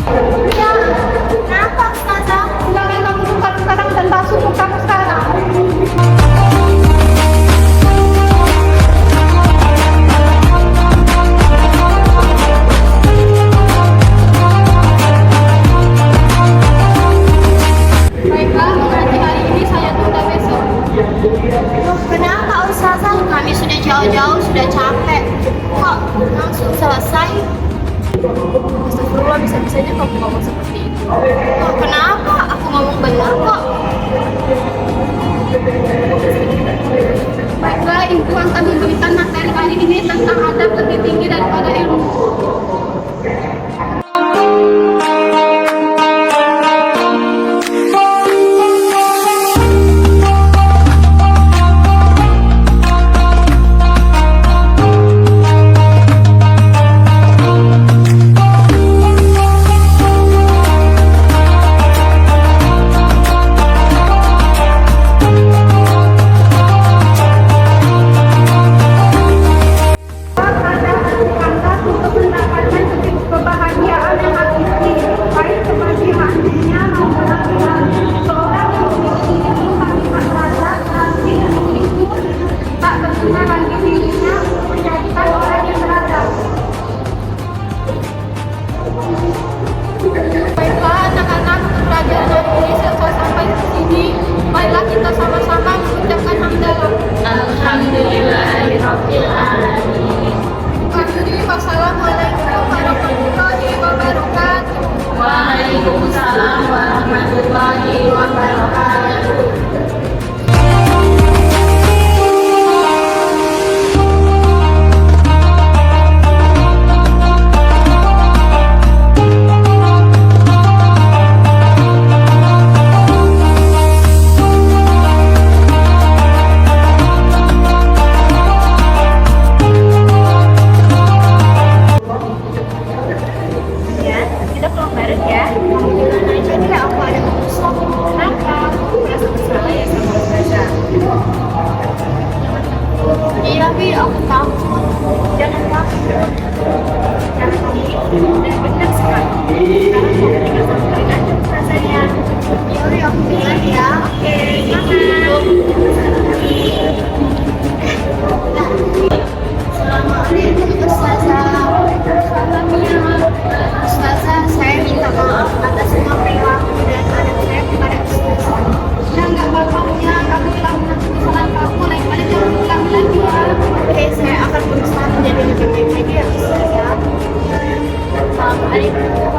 Ya, kenapa Ustazah? Jangan kamu buka sekarang dan basuh mukamu sekarang. Baiklah, berarti hari ini saya tunda besok. Loh, kenapa Ustazah? Kami sudah jauh-jauh, sudah capek. Kok langsung selesai? Astagfirullah, bisa-bisanya kamu ngomong seperti itu. Oh, kenapa? Aku ngomong benar kok. Baiklah, Ibu akan memberikan materi kali ini tentang adab lebih tinggi daripada ilmu. Baiklah anak-anak, pelajaran hari ini selesai sampai di sini. Marilah kita sama-sama mengucapkan hamdalah. Alhamdulillahirabbil alamin. Akhiri, wassalamualaikum warahmatullahi wabarakatuh. Waalaikumsalam warahmatullahi wabarakatuh. Ya, kita pulang bareng ya. Jadi aku ada urusan. Kenapa? Aku merasa bersalah ya sama Ustazah. Iya, Bi, aku tahu. Jangan takut. Jangan takut. Dan benar sekali. Sekarang aku tinggal samperin aja Ustazahnya. Yaudah, aku bilang ya. Oke, Assalamualaikum Ustazah. Waalaikumsalam ya. Ustazah, saya minta maaf atas semua perilaku dan adab saya kepada Ustazah. Ya nggak apa-apa, kamu bilang kesalahan kamu, lain kali jangan ulang lagi ya. Oke, saya akan berusaha menjadi lebih baik lagi ya Ustazah. Assalamualaikum.